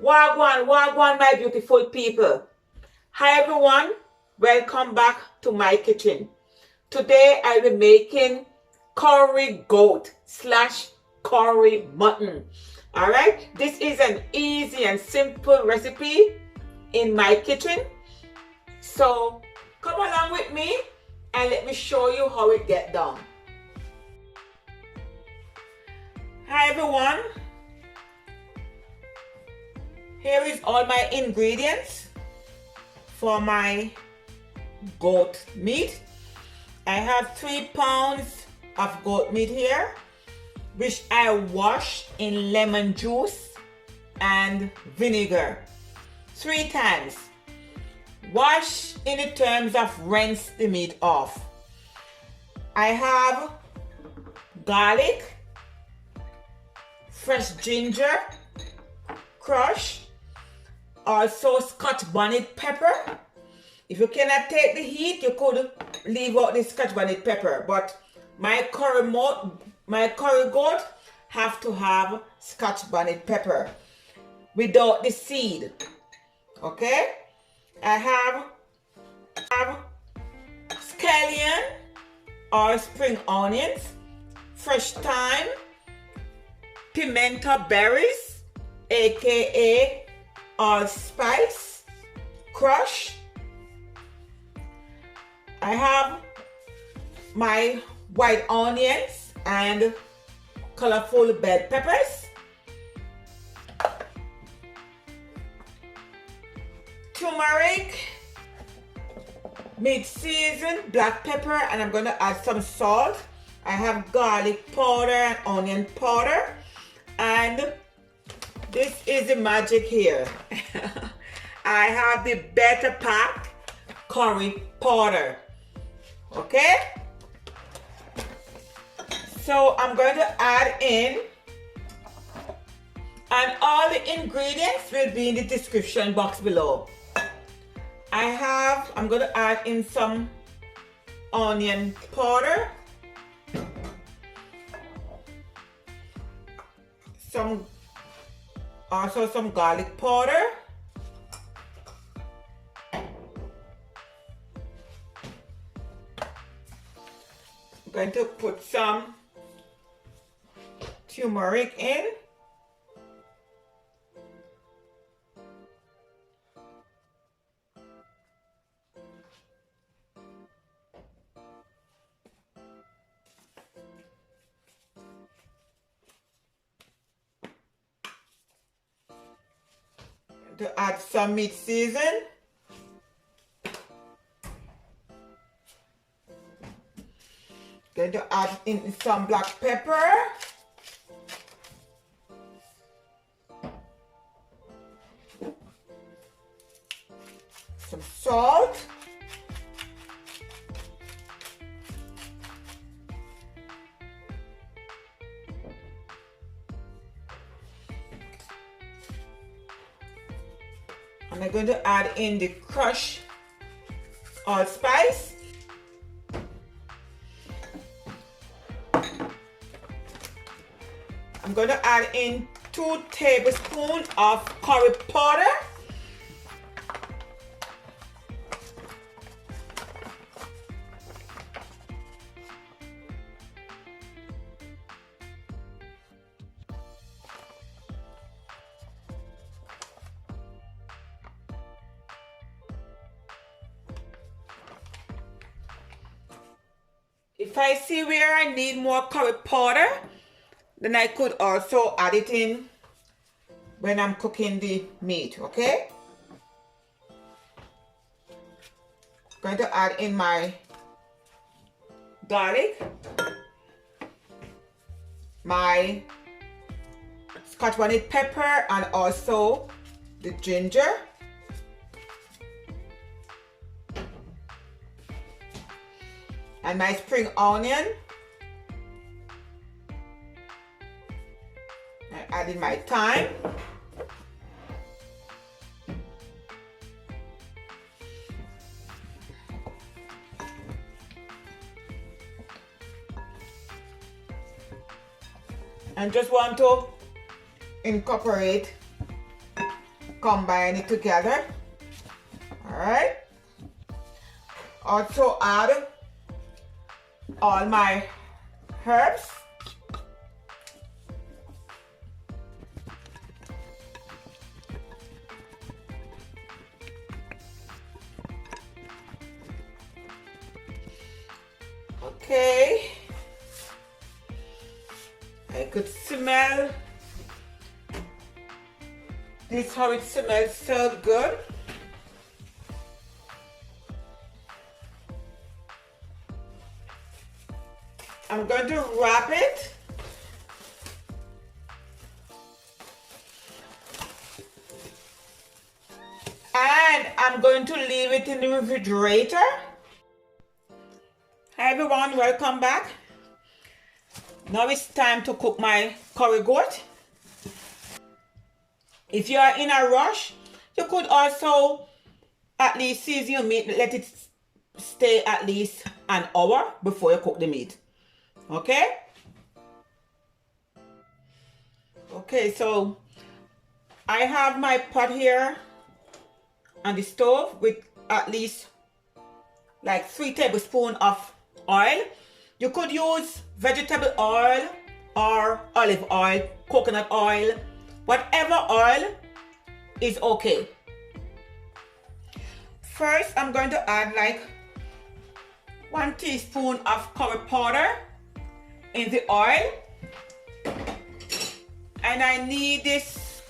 Wagwan, wagwan, my beautiful people. Hi everyone, welcome back to my kitchen. Today I'll be making curry goat / curry mutton. Alright, this is an easy and simple recipe in my kitchen. So come along with me and let me show you how it gets done. Hi everyone. Here is all my ingredients for my goat meat. I have 3 pounds of goat meat here, which I wash in lemon juice and vinegar 3 times. Wash in the terms of rinse the meat off. I have garlic, fresh ginger, crushed. Also scotch bonnet pepper. If you cannot take the heat, you could leave out the scotch bonnet pepper, but my curry goat have to have scotch bonnet pepper without the seed. Okay, I have scallion or spring onions, fresh thyme, pimento berries, aka allspice, crush. I have my white onions and colorful bell peppers, turmeric, mid-seasoned black pepper, and I'm going to add some salt. I have garlic powder and onion powder, and this is the magic here. I have the Better Pack curry powder. Okay? So I'm going to add in, and all the ingredients will be in the description box below. I'm going to add in some onion powder, also some garlic powder, I'm going to put some turmeric in, to add some meat season, going to add in some black pepper, some salt, and I'm going to add in the crushed allspice. I'm going to add in 2 tablespoons of curry powder. If I see where I need more curry powder, then I could also add it in when I'm cooking the meat, okay? Going to add in my garlic, my scotch bonnet pepper, and also the ginger. And my spring onion. I add in my thyme. And just want to incorporate combine it together. All right. Also add all my herbs. Okay. I could smell this, how it smells so good. I'm going to wrap it. And I'm going to leave it in the refrigerator. Hi everyone, welcome back. Now it's time to cook my curry goat. If you are in a rush, you could also at least season your meat, let it stay at least an hour before you cook the meat. Okay? Okay, so I have my pot here on the stove with at least like 3 tablespoons of oil. You could use vegetable oil or olive oil, coconut oil, whatever oil is okay. First, I'm going to add like 1 teaspoon of curry powder in the oil. And I need this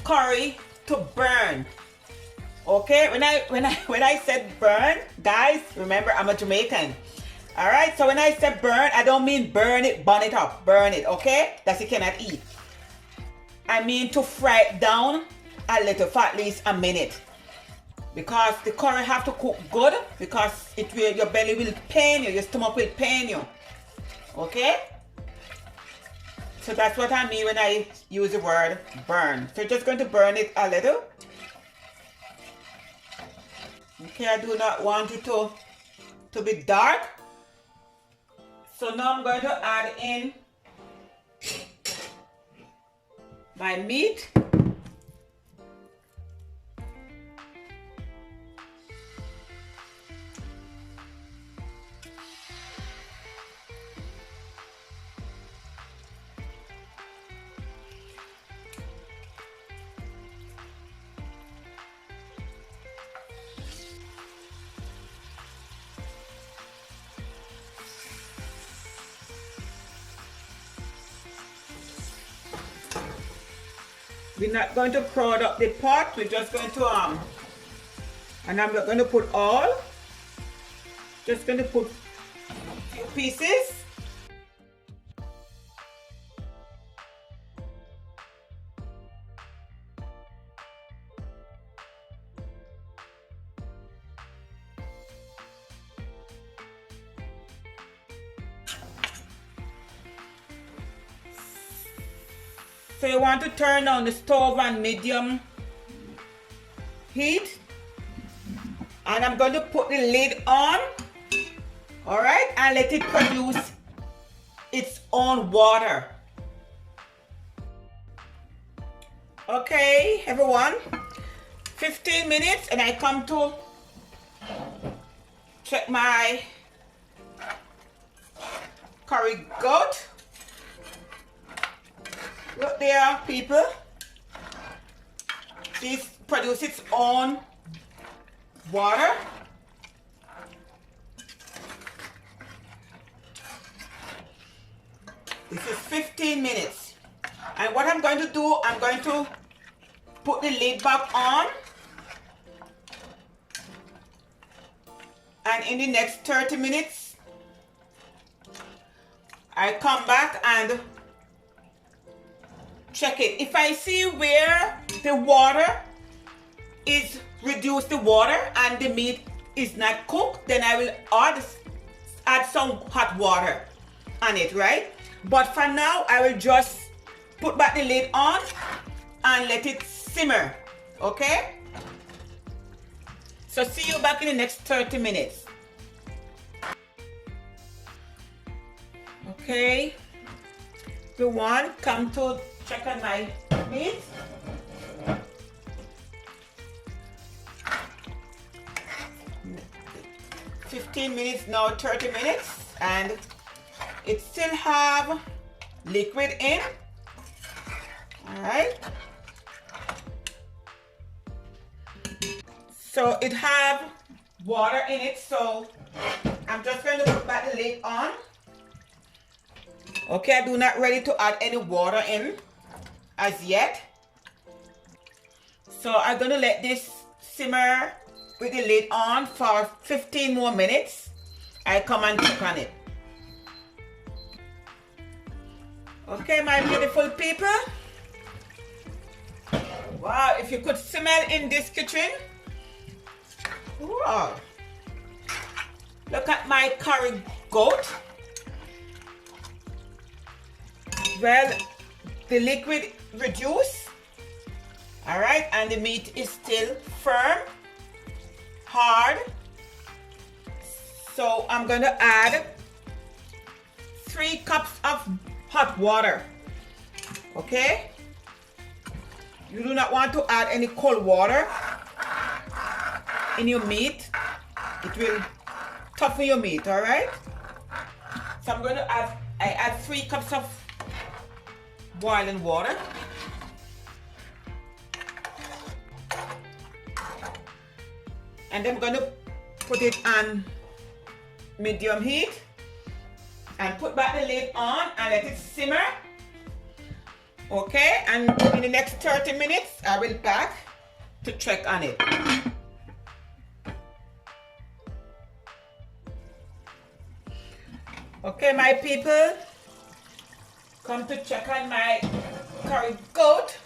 curry to burn. Okay, when I said burn, guys, remember I'm a Jamaican. All right, so when I said burn, I don't mean burn it, burn it up, burn it, okay? That you cannot eat. I mean to fry it down a little for at least a minute. Because the curry have to cook good, because it will, your belly will pain you, your stomach will pain you. Okay? So that's what I mean when I use the word burn. So you're just going to burn it a little. Okay, I do not want it to be dark. So now I'm going to add in my meat. We're not going to crowd up the pot. We're just going to and I'm not going to put all. Just going to put a few pieces. So you want to turn on the stove on medium heat. And I'm going to put the lid on. All right, and let it produce its own water. Okay, everyone. 15 minutes and I come to check my curry goat. Look there, people. This produces its own water. This is 15 minutes. And what I'm going to do, I'm going to put the lid back on. And in the next 30 minutes, I come back and check it. If I see where the water is reduced the water and the meat is not cooked, then I will add some hot water on it, right? But for now, I will just put back the lid on and let it simmer, okay? So see you back in the next 30 minutes. Okay, everyone, come to check on my meat. 15 minutes now, 30 minutes, and it still have liquid in. All right. So it have water in it, so I'm just going to put back the lid on. Okay, I do not ready to add any water in as yet. So I'm going to let this simmer with the lid on for 15 more minutes. I come and check on it. Okay, my beautiful people. Wow, if you could smell in this kitchen. Wow. Look at my curry goat. Well, the liquid reduced. All right, and the meat is still firm, hard. So I'm going to add 3 cups of hot water. Okay? You do not want to add any cold water in your meat. It will toughen your meat, all right? So I'm going to add 3 cups of boiling water. And then I'm going to put it on medium heat and put back the lid on and let it simmer. Okay, and in the next 30 minutes, I will back to check on it. Okay, my people, come to check on my curry goat.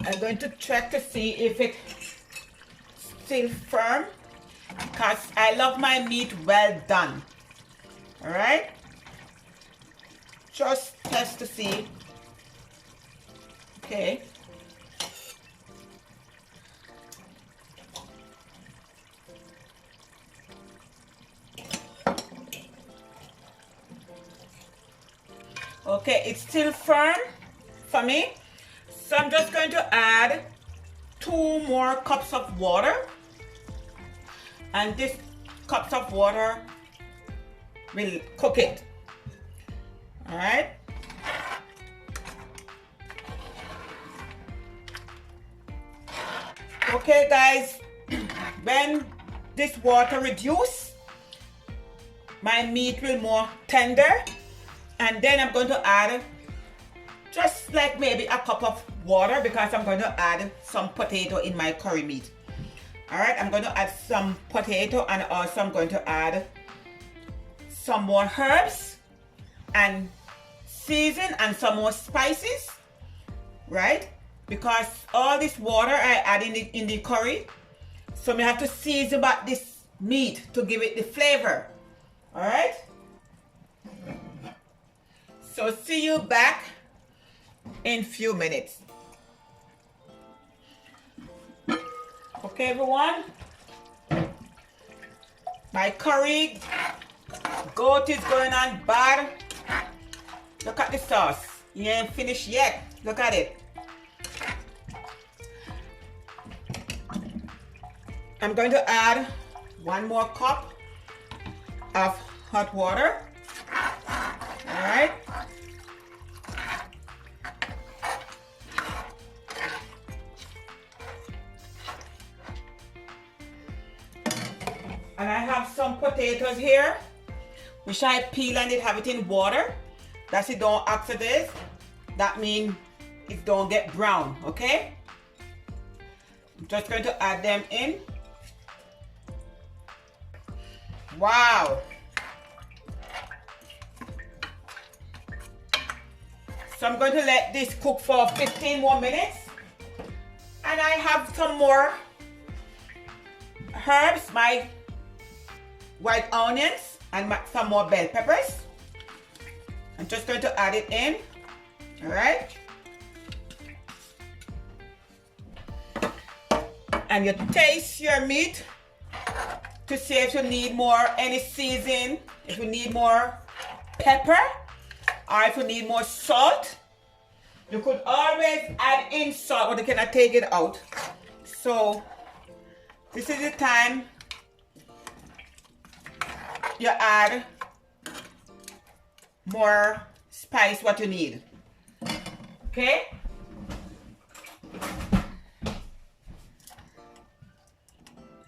I'm going to check to see if it's still firm, because I love my meat well done. All right, just test to see. Okay. Okay, it's still firm for me. So I'm just going to add 2 more cups of water. And this cups of water will cook it. All right. Okay, guys, when this water reduces, my meat will more tender. And then I'm going to add just like maybe a cup of water, because I'm going to add some potato in my curry meat. All right, I'm going to add some potato, and also I'm going to add some more herbs and season and some more spices, right? Because all this water I add in the curry, so I have to season back this meat to give it the flavor. All right. So see you back in few minutes. Okay, everyone. My curry goat is going on bad. Look at the sauce. You ain't finished yet. Look at it. I'm going to add 1 more cup of hot water. All right. And I have some potatoes here, which I peel and it have it in water. That's it don't oxidize. That means it don't get brown, okay? I'm just going to add them in. Wow. So I'm going to let this cook for 15 more minutes. And I have some more herbs, my white onions and some more bell peppers. I'm just going to add it in. All right. And you taste your meat to see if you need more any seasoning, if you need more pepper, or if you need more salt. You could always add in salt, but you cannot take it out. So This is the time you add more spice what you need. Okay?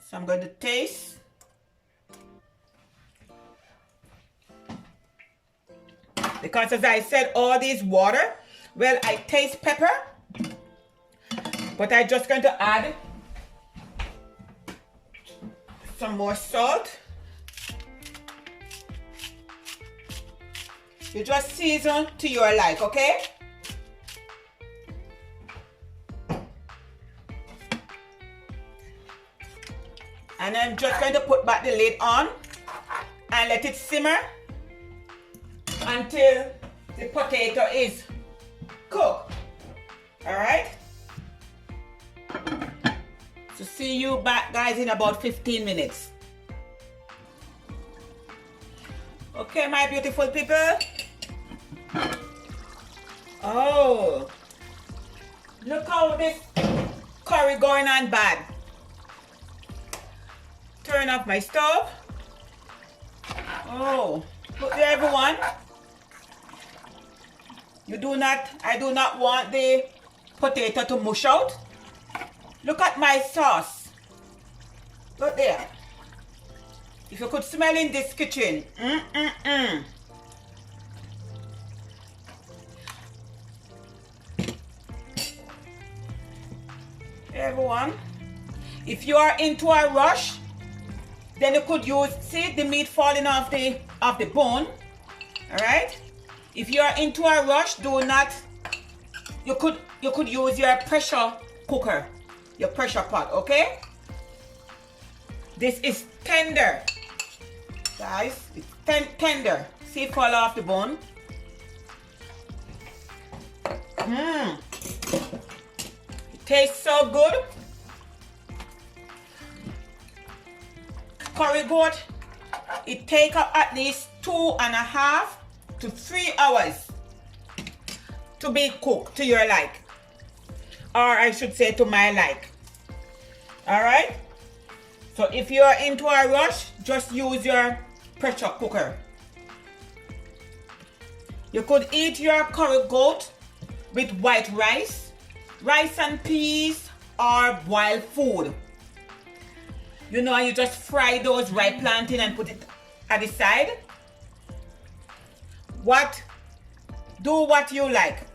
So I'm going to taste. Because as I said, all this water, well, I taste pepper, but I'm just going to add some more salt. You just season to your like, okay? And I'm just going to put back the lid on and let it simmer until the potato is cooked. All right? So see you back, guys, in about 15 minutes. Okay, my beautiful people. Oh, look how this curry going on bad. Turn off my stove. Oh, look there, everyone. I do not want the potato to mush out. Look at my sauce. Look there. If you could smell in this kitchen. Everyone, if you are into a rush, then you could use, see the meat falling off the bone. All right. If you are into a rush, you could use your pressure cooker, your pressure pot. Okay. This is tender, guys. It's tender. See it fall off the bone. It tastes so good. Curry goat, it takes up at least 2.5 to 3 hours to be cooked to your like, or I should say to my like. All right. So if you are into a rush, just use your pressure cooker. You could eat your curry goat with white rice, rice and peas, or boiled food. You know, you just fry those ripe plantain and put it at the side. Do what you like.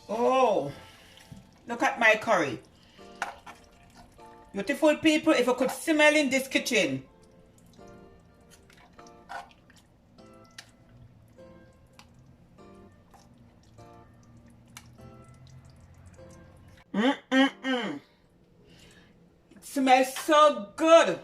Oh, look at my curry. Beautiful people, if you could smell in this kitchen. It smells so good.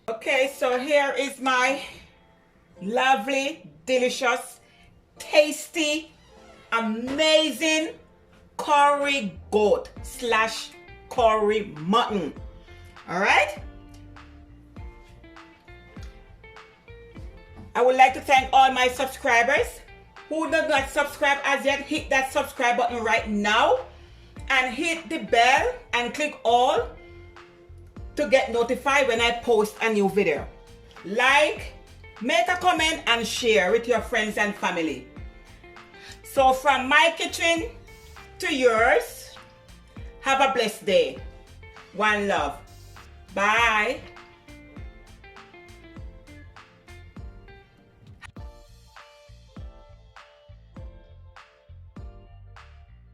Okay, so here is my lovely, delicious, tasty, amazing curry goat / curry mutton. All right. I would like to thank all my subscribers. Who does not subscribe as yet, hit that subscribe button right now and hit the bell and click all to get notified when I post a new video. Like, make a comment and share with your friends and family. So from my kitchen to yours, have a blessed day. One love. Bye.